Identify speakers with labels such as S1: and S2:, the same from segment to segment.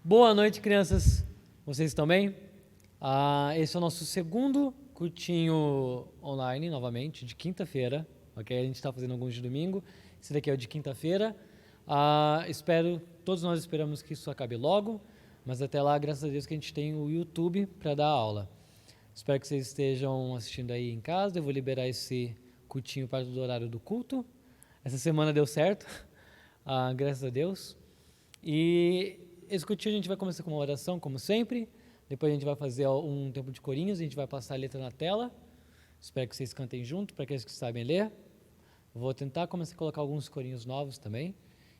S1: Boa noite, crianças. Vocês estão bem? Esse é o nosso segundo curtinho online, novamente, de quinta-feira. Ok? A gente está fazendo alguns de domingo. Esse daqui é o de quinta-feira. Todos nós esperamos que isso acabe logo, mas até lá, graças a Deus, que a gente tem o YouTube para dar aula. Espero que vocês estejam assistindo aí em casa. Eu vou liberar esse curtinho perto do horário do culto. Essa semana deu certo, graças a Deus. E esse curtinho a gente vai começar com uma oração, como sempre. Depois a gente vai fazer um tempo de corinhos, a gente vai passar a letra na tela. Espero que vocês cantem junto, para aqueles que sabem ler. Vou tentar começar a colocar alguns corinhos novos também.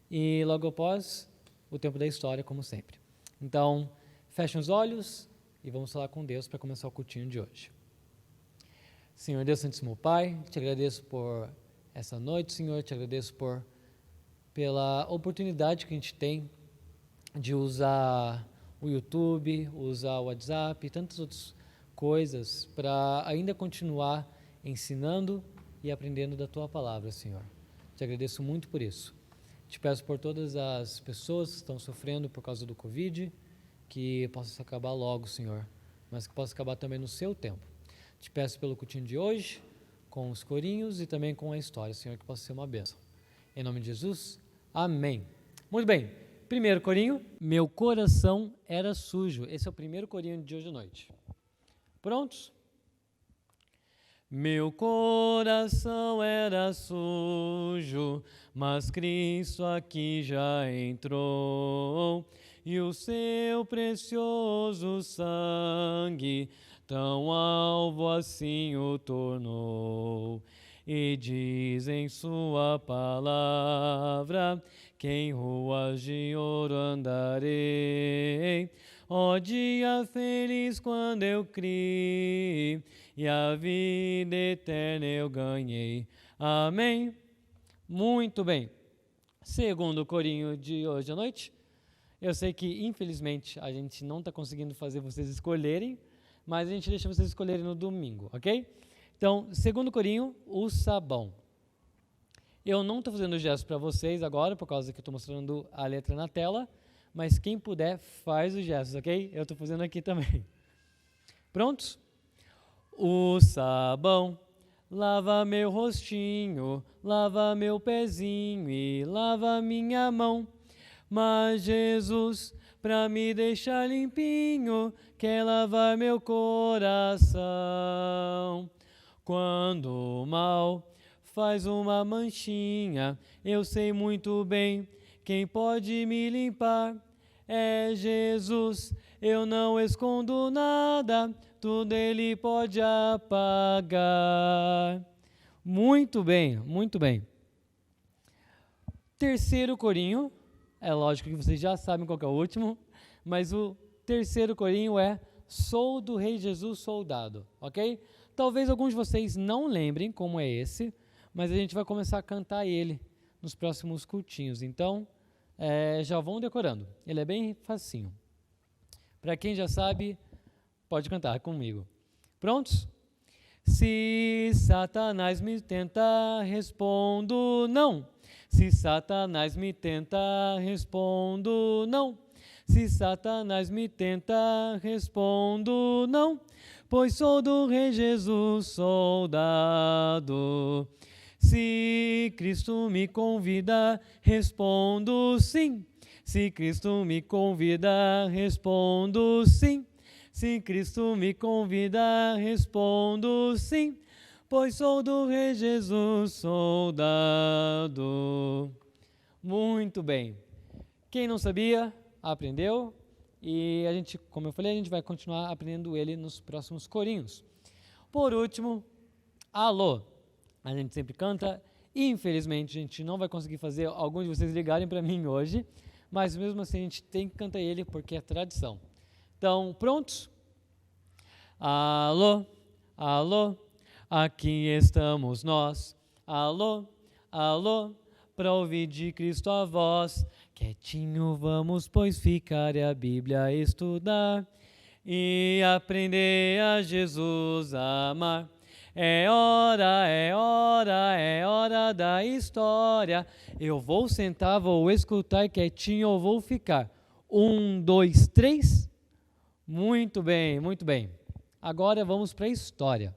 S1: E logo após, o tempo da história, como sempre. Então, fechem os olhos e vamos falar com Deus para começar o curtinho de hoje. Senhor Deus Santíssimo Pai, te agradeço por essa noite, Senhor, te agradeço pela oportunidade que a gente tem de usar o YouTube, usar o WhatsApp e tantas outras coisas para ainda continuar ensinando e aprendendo da Tua Palavra, Senhor. Te agradeço muito por isso. Te peço por todas as pessoas que estão sofrendo por causa do Covid, que possa acabar logo, Senhor, mas que possa acabar também no Seu tempo. Te peço pelo curtinho de hoje, com os corinhos e também com a história, Senhor, que possa ser uma bênção. Em nome de Jesus, amém. Muito bem. Primeiro corinho, meu coração era sujo. Esse é o primeiro corinho de hoje à noite. Prontos? Meu coração era sujo, mas Cristo aqui já entrou, e o seu precioso sangue tão alvo assim o tornou. E diz em sua palavra que em ruas de ouro andarei. Ó dia feliz quando eu criei, e a vida eterna eu ganhei. Amém? Muito bem. Segundo corinho de hoje à noite. Eu sei que, infelizmente, a gente não está conseguindo fazer vocês escolherem, mas a gente deixa vocês escolherem no domingo, ok? Então, segundo corinho, o sabão. Eu não estou fazendo o gesto para vocês agora, por causa que eu estou mostrando a letra na tela, mas quem puder, faz os gestos, ok? Eu estou fazendo aqui também. Prontos? O sabão lava meu rostinho, lava meu pezinho e lava minha mão. Mas Jesus, para me deixar limpinho, quer lavar meu coração. Quando o mal faz uma manchinha, eu sei muito bem quem pode me limpar. É Jesus, eu não escondo nada, tudo Ele pode apagar. Muito bem, muito bem. Terceiro corinho, é lógico que vocês já sabem qual que é o último, mas o terceiro corinho é Sou do Rei Jesus soldado, ok? Talvez alguns de vocês não lembrem como é esse, mas a gente vai começar a cantar ele nos próximos cultinhos. Então, já vão decorando. Ele é bem facinho. Para quem já sabe, pode cantar comigo. Prontos? Se Satanás me tenta, respondo não. Se Satanás me tenta, respondo não. Se Satanás me tenta, respondo não. Pois sou do Rei Jesus soldado. Se Cristo me convida, respondo sim. Se Cristo me convida, respondo sim. Se Cristo me convida, respondo sim. Pois sou do Rei Jesus soldado. Muito bem. Quem não sabia, aprendeu. E a gente, como eu falei, a gente vai continuar aprendendo ele nos próximos corinhos. Por último, alô. A gente sempre canta. Infelizmente, a gente não vai conseguir fazer alguns de vocês ligarem para mim hoje, mas mesmo assim a gente tem que cantar ele porque é tradição. Então, prontos? Alô, alô, aqui estamos nós. Alô, alô, para ouvir de Cristo a voz. Quietinho vamos, pois, ficar e a Bíblia estudar e aprender a Jesus amar. É hora, é hora, é hora da história. Eu vou sentar, vou escutar e quietinho eu vou ficar. Um, dois, três. Muito bem, muito bem. Agora vamos para a história.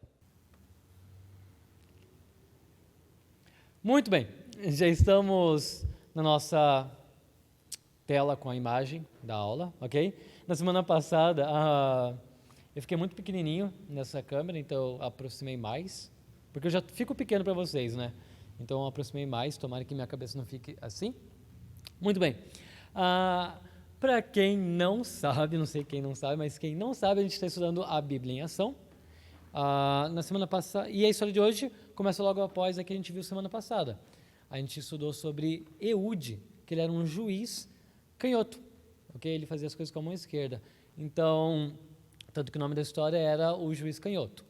S1: Muito bem, já estamos na nossa tela com a imagem da aula, ok? Na semana passada, eu fiquei muito pequenininho nessa câmera, então eu aproximei mais, porque eu já fico pequeno para vocês, né? Então eu aproximei mais, tomara que minha cabeça não fique assim. Muito bem. Para quem não sabe, não sei quem não sabe, mas quem não sabe, a gente está estudando a Bíblia em Ação. Na semana passada, e a história de hoje começa logo após a que a gente viu semana passada. A gente estudou sobre Eude, que ele era um juiz canhoto, ok? Ele fazia as coisas com a mão esquerda. Então, tanto que o nome da história era o juiz canhoto.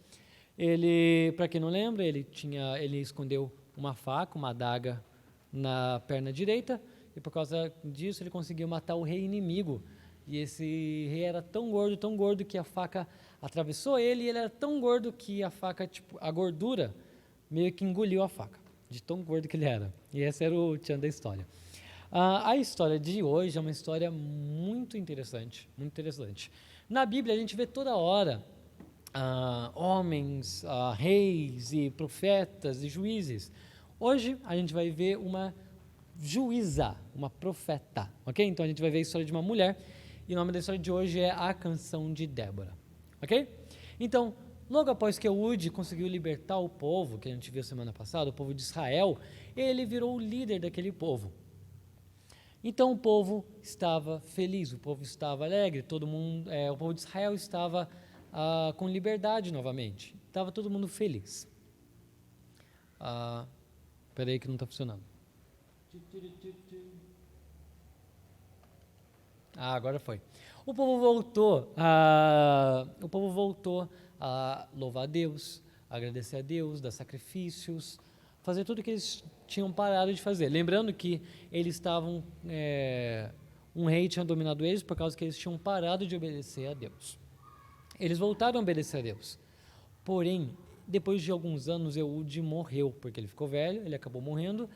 S1: Ele, para quem não lembra, ele escondeu uma faca, uma adaga na perna direita, e por causa disso ele conseguiu matar o rei inimigo. E esse rei era tão gordo, que a faca atravessou ele, e ele era tão gordo que a faca, a gordura, meio que engoliu a faca, de tão gordo que ele era. E esse era o tchan da história. A história de hoje é uma história muito interessante, muito interessante. Na Bíblia a gente vê toda hora homens, reis e profetas e juízes. Hoje a gente vai ver uma juíza, uma profeta, ok? Então a gente vai ver a história de uma mulher, e o nome da história de hoje é A Canção de Débora, ok? Então, logo após que Eude conseguiu libertar o povo, que a gente viu semana passada, o povo de Israel, ele virou o líder daquele povo. Então o povo estava feliz, o povo estava alegre, todo mundo, o povo de Israel estava com liberdade novamente, estava todo mundo feliz. Espera aí que não está funcionando. Agora foi. O povo voltou a louvar a Deus, a agradecer a Deus, dar sacrifícios, fazer tudo o que eles tinham parado de fazer. Lembrando que eles estavam, um rei tinha dominado eles por causa que eles tinham parado de obedecer a Deus. Eles voltaram a obedecer a Deus. Porém, depois de alguns anos, Eude morreu, porque ele ficou velho, ele acabou morrendo,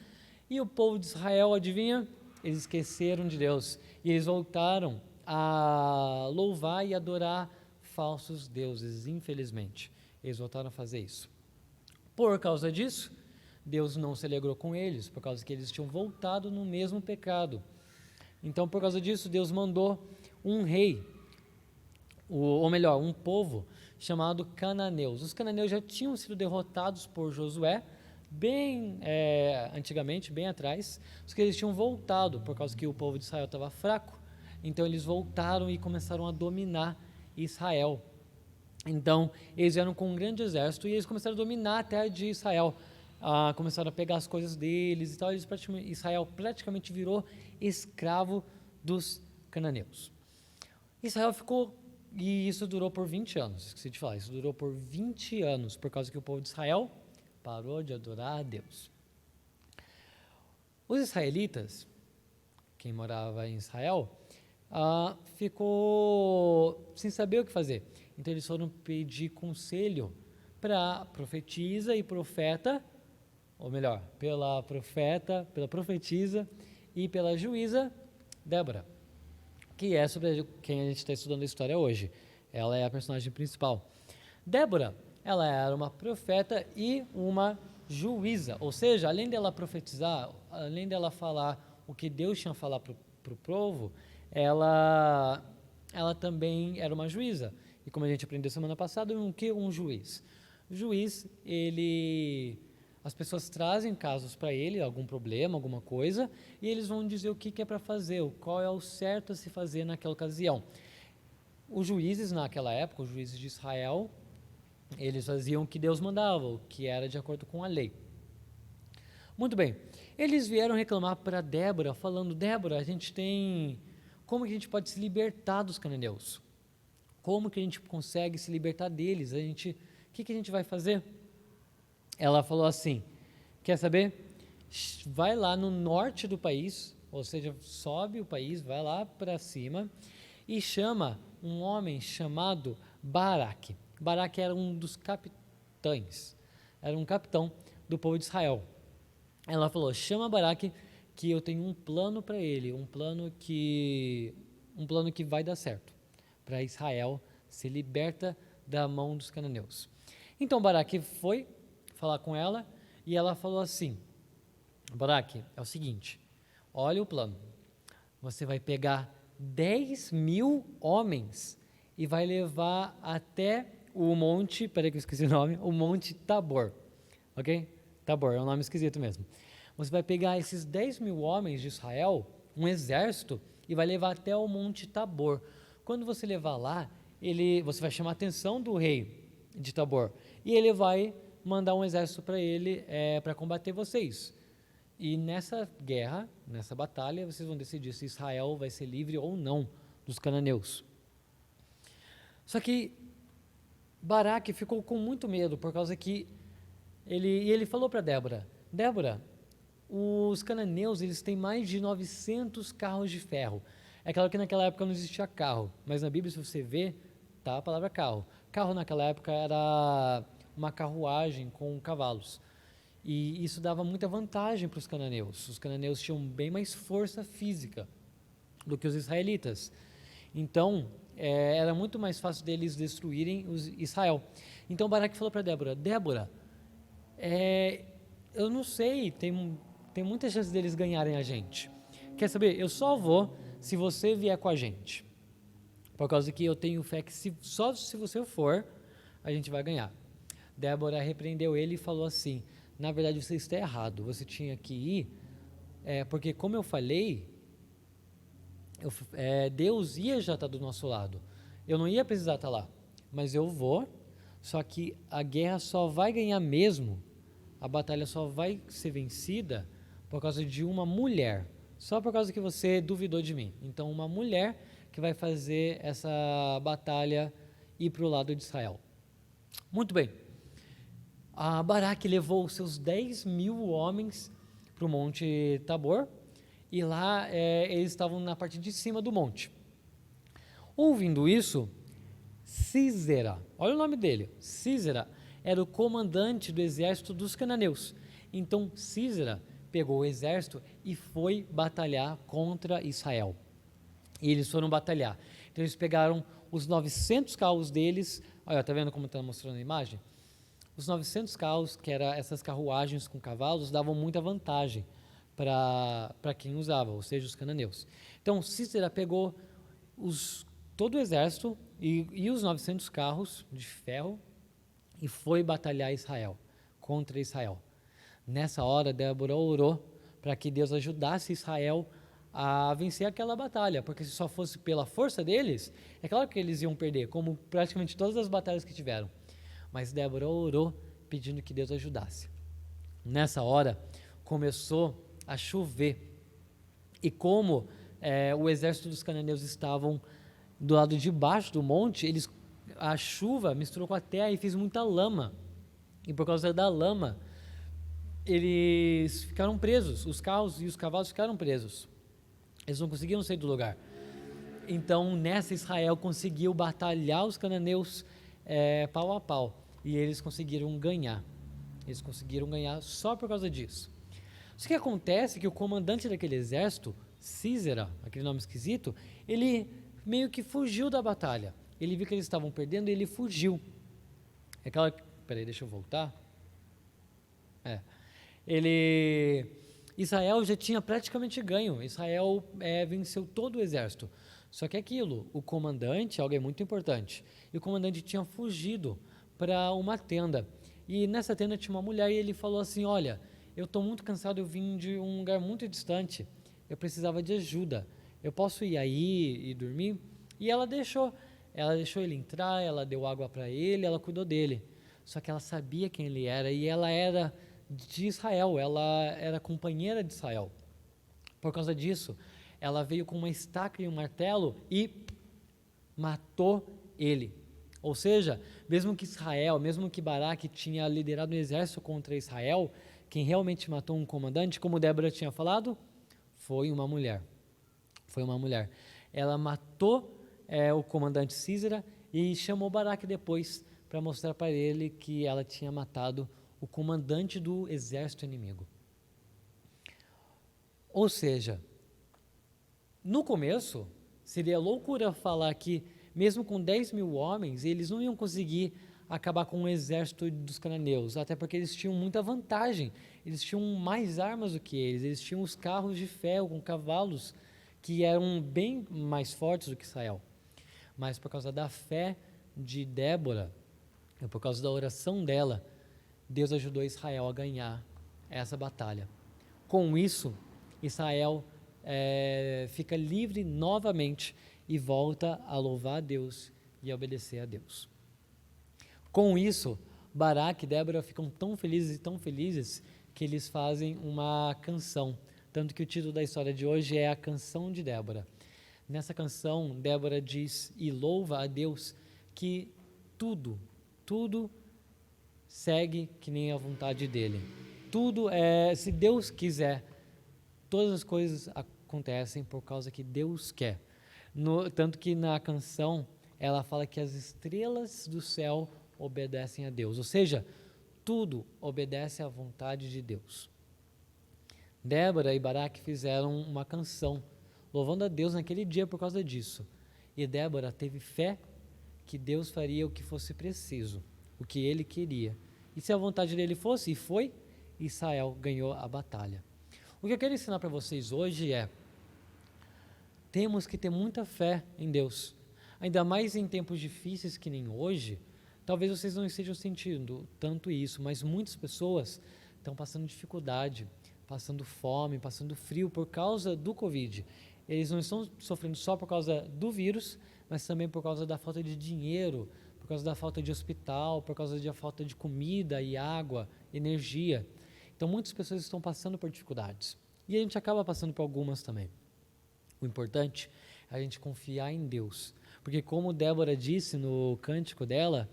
S1: e o povo de Israel, adivinha? Eles esqueceram de Deus, e eles voltaram a louvar e adorar falsos deuses, infelizmente. Eles voltaram a fazer isso. Por causa disso, Deus não se alegrou com eles, por causa que eles tinham voltado no mesmo pecado. Então, por causa disso, Deus mandou um rei, ou melhor, um povo chamado cananeus. Os cananeus já tinham sido derrotados por Josué, bem antigamente, bem atrás, só que eles tinham voltado, por causa que o povo de Israel estava fraco, então eles voltaram e começaram a dominar Israel. Então, eles vieram com um grande exército e eles começaram a dominar a terra de Israel, começaram a pegar as coisas deles e tal, Israel praticamente virou escravo dos cananeus. Israel ficou, e isso durou por 20 anos, esqueci de falar, isso durou por 20 anos, por causa que o povo de Israel parou de adorar a Deus. Os israelitas, quem morava em Israel, ficou sem saber o que fazer. Então eles foram pedir conselho para a profetisa e profeta, ou melhor, pela profetisa e pela juíza Débora, que é sobre quem a gente está estudando a história hoje. Ela é a personagem principal. Débora, ela era uma profeta e uma juíza, ou seja, além dela profetizar, além dela falar o que Deus tinha a falar para o povo, ela também era uma juíza. E como a gente aprendeu semana passada, o que um juiz? Juiz, as pessoas trazem casos para ele, algum problema, alguma coisa, e eles vão dizer o que é para fazer, qual é o certo a se fazer naquela ocasião. Os juízes naquela época, os juízes de Israel, eles faziam o que Deus mandava, o que era de acordo com a lei. Muito bem, eles vieram reclamar para Débora, falando: Débora, como que a gente pode se libertar dos cananeus? Como que a gente consegue se libertar deles? O que a gente vai fazer? Ela falou assim: quer saber? Vai lá no norte do país, ou seja, sobe o país, vai lá para cima e chama um homem chamado Baraque. Baraque era um dos capitães, era um capitão do povo de Israel. Ela falou: chama Baraque, que eu tenho um plano para ele, um plano que um plano que vai dar certo, para Israel ser liberta da mão dos cananeus. Então Baraque foi falar com ela e ela falou assim: Baraque, é o seguinte, olha o plano, você vai pegar 10.000 homens e vai levar até o monte, peraí que eu esqueci o nome, o Monte Tabor, ok? Tabor, é um nome esquisito mesmo. Você vai pegar esses 10.000 homens de Israel, um exército, e vai levar até o Monte Tabor. Quando você levar lá, você vai chamar a atenção do rei de Tabor, e ele vai mandar um exército para ele, para combater vocês. E nessa guerra, nessa batalha, vocês vão decidir se Israel vai ser livre ou não dos cananeus. Só que Baraque ficou com muito medo, por causa que ele falou para Débora: Débora, os cananeus eles têm mais de 900 carros de ferro. É claro que naquela época não existia carro, mas na Bíblia, se você vê, tá a palavra carro. Carro naquela época era uma carruagem com cavalos. E isso dava muita vantagem para os cananeus. Os cananeus tinham bem mais força física do que os israelitas. Então, era muito mais fácil deles destruírem Israel. Então, Baraque falou para Débora: Débora, eu não sei, tem muita chance deles ganharem a gente. Quer saber? Eu só vou se você vier com a gente. Por causa que eu tenho fé que só se você for, a gente vai ganhar. Débora repreendeu ele e falou assim: na verdade você está errado, você tinha que ir, porque como eu falei, Deus ia já estar do nosso lado. Eu não ia precisar estar lá, mas eu vou, só que a guerra só vai ganhar mesmo, a batalha só vai ser vencida por causa de uma mulher, só por causa que você duvidou de mim. Então uma mulher que vai fazer essa batalha ir para o lado de Israel. Muito bem. A Baraque levou os seus 10.000 homens para o Monte Tabor, e lá eles estavam na parte de cima do monte. Ouvindo isso, Sísera, olha o nome dele, Sísera era o comandante do exército dos cananeus. Então Sísera pegou o exército e foi batalhar contra Israel. E eles foram batalhar. Então eles pegaram os 900 carros deles, olha, tá vendo como está mostrando a imagem? Os 900 carros, que eram essas carruagens com cavalos, davam muita vantagem para quem usava, ou seja, os cananeus. Então, Sísera pegou todo o exército e os 900 carros de ferro e foi batalhar contra Israel. Nessa hora, Débora orou para que Deus ajudasse Israel a vencer aquela batalha, porque se só fosse pela força deles, é claro que eles iam perder, como praticamente todas as batalhas que tiveram. Mas Débora orou pedindo que Deus ajudasse. Nessa hora, começou a chover. E como o exército dos cananeus estavam do lado de baixo do monte, a chuva misturou com a terra e fez muita lama. E por causa da lama, eles ficaram presos. Os carros e os cavalos ficaram presos. Eles não conseguiam sair do lugar. Então, nessa, Israel conseguiu batalhar os cananeus pau a pau. E eles conseguiram ganhar. Eles conseguiram ganhar só por causa disso. Só que acontece que o comandante daquele exército, Sísera, aquele nome esquisito, ele meio que fugiu da batalha. Ele viu que eles estavam perdendo e ele fugiu. Peraí, deixa eu voltar. Israel já tinha praticamente ganho. Israel venceu todo o exército. Só que aquilo, o comandante, algo muito importante, e o comandante tinha fugido para uma tenda. E nessa tenda tinha uma mulher e ele falou assim: olha, eu estou muito cansado, eu vim de um lugar muito distante, eu precisava de ajuda, eu posso ir aí e dormir? E ela deixou ele entrar, ela deu água para ele, ela cuidou dele. Só que ela sabia quem ele era e ela era de Israel, ela era companheira de Israel. Por causa disso, ela veio com uma estaca e um martelo e matou ele. Ou seja, mesmo que Baraque tinha liderado um exército contra Israel, quem realmente matou um comandante, como Débora tinha falado, foi uma mulher. Foi uma mulher. Ela matou o comandante Sísera e chamou Baraque depois para mostrar para ele que ela tinha matado o comandante do exército inimigo. Ou seja, no começo, Seria loucura falar que, mesmo com 10 mil homens, eles não iam conseguir acabar com o exército dos cananeus, até porque eles tinham muita vantagem, eles tinham mais armas do que eles tinham os carros de ferro com cavalos, que eram bem mais fortes do que Israel. Mas por causa da fé de Débora, e por causa da oração dela, Deus ajudou Israel a ganhar essa batalha. Com isso, Israel fica livre novamente e volta a louvar a Deus e a obedecer a Deus. Com isso, Baraque e Débora ficam tão felizes que eles fazem uma canção. Tanto que o título da história de hoje é a Canção de Débora. Nessa canção, Débora diz e louva a Deus que tudo segue que nem a vontade dele. Tudo se Deus quiser, todas as coisas acontecem por causa que Deus quer. Tanto que na canção ela fala que as estrelas do céu obedecem a Deus, ou seja, tudo obedece à vontade de Deus. Débora e Baraque fizeram uma canção louvando a Deus naquele dia por causa disso. E Débora teve fé que Deus faria o que fosse preciso, o que ele queria. E se a vontade dele fosse, e foi, Israel ganhou a batalha. O que eu quero ensinar para vocês hoje é: temos que ter muita fé em Deus, ainda mais em tempos difíceis que nem hoje. Talvez vocês não estejam sentindo tanto isso, mas muitas pessoas estão passando dificuldade, passando fome, passando frio por causa do Covid. Eles não estão sofrendo só por causa do vírus, mas também por causa da falta de dinheiro, por causa da falta de hospital, por causa da falta de comida e água, energia. Então muitas pessoas estão passando por dificuldades. E a gente acaba passando por algumas também. O importante é a gente confiar em Deus. Porque como Débora disse no cântico dela,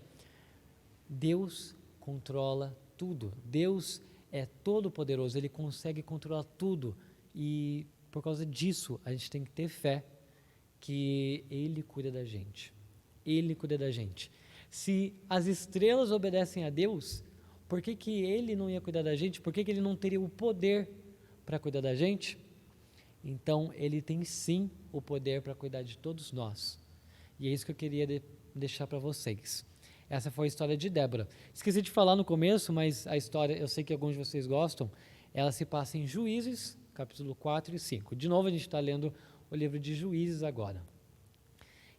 S1: Deus controla tudo. Deus é todo poderoso, Ele consegue controlar tudo. E por causa disso, a gente tem que ter fé que Ele cuida da gente. Ele cuida da gente. Se as estrelas obedecem a Deus, por que Ele não ia cuidar da gente? Por que Ele não teria o poder para cuidar da gente? Então, Ele tem sim o poder para cuidar de todos nós. E é isso que eu queria deixar para vocês. Essa foi a história de Débora. Esqueci de falar no começo, mas a história, eu sei que alguns de vocês gostam, ela se passa em Juízes, capítulo 4 e 5. De novo, a gente está lendo o livro de Juízes agora.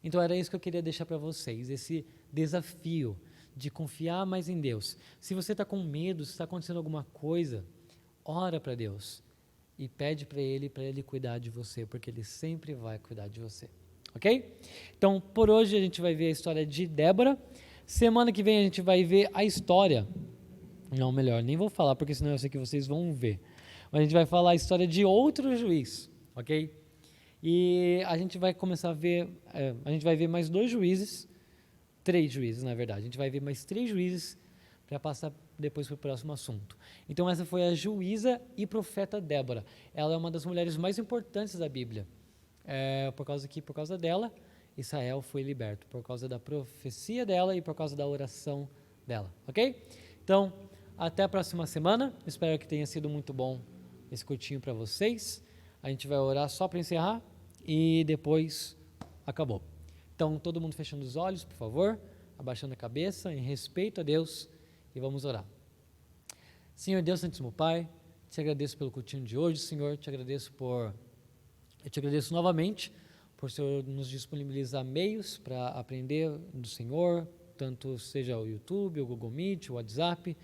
S1: Então, era isso que eu queria deixar para vocês, esse desafio de confiar mais em Deus. Se você está com medo, se está acontecendo alguma coisa, ora para Deus e pede para Ele cuidar de você, porque Ele sempre vai cuidar de você. Ok? Então, por hoje a gente vai ver a história de Débora. Semana que vem a gente vai ver a história. Não, melhor, nem vou falar, porque senão eu sei que vocês vão ver. Mas a gente vai falar a história de outro juiz, ok? E a gente vai começar a ver, a gente vai ver mais 2 juízes, 3 juízes, na verdade. A gente vai ver mais 3 juízes para passar depois para o próximo assunto. Então essa foi a juíza e profeta Débora. Ela é uma das mulheres mais importantes da Bíblia. Por causa dela, Israel foi liberto, por causa da profecia dela e por causa da oração dela, ok? Então, até a próxima semana. Espero que tenha sido muito bom esse curtinho para vocês. A gente vai orar só para encerrar e depois acabou. Então, todo mundo fechando os olhos, por favor, abaixando a cabeça, em respeito a Deus, e vamos orar. Senhor Deus, Santíssimo Pai, te agradeço pelo curtinho de hoje, Senhor, eu te agradeço novamente por o Senhor nos disponibilizar meios para aprender do Senhor, tanto seja o YouTube, o Google Meet, o WhatsApp.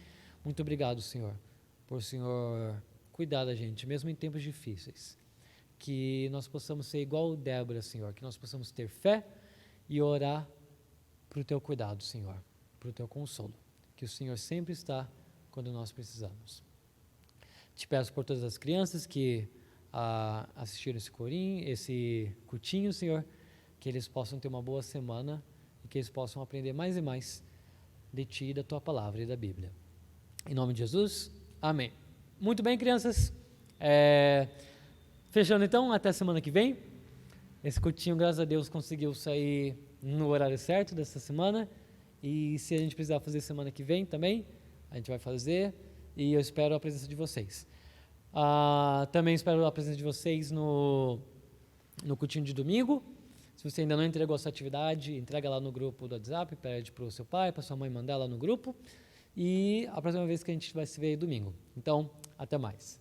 S1: Muito obrigado, Senhor, por o Senhor cuidar da gente, mesmo em tempos difíceis. Que nós possamos ser igual Débora, Senhor, que nós possamos ter fé e orar para o Teu cuidado, Senhor, para o Teu consolo, que o Senhor sempre está quando nós precisamos. Te peço por todas as crianças que assistiram esse curtinho, Senhor, que eles possam ter uma boa semana e que eles possam aprender mais e mais de Ti, da Tua Palavra e da Bíblia. Em nome de Jesus, amém. Muito bem, crianças. Fechando então, até semana que vem. Esse curtinho, graças a Deus, conseguiu sair no horário certo dessa semana. E se a gente precisar fazer semana que vem também, a gente vai fazer. E eu espero a presença de vocês. Também espero a presença de vocês no curtinho de domingo. Se você ainda não entregou a sua atividade, entrega lá no grupo do WhatsApp, pede para o seu pai, para sua mãe mandar lá no grupo. E a próxima vez que a gente vai se ver aí domingo. Então, até mais.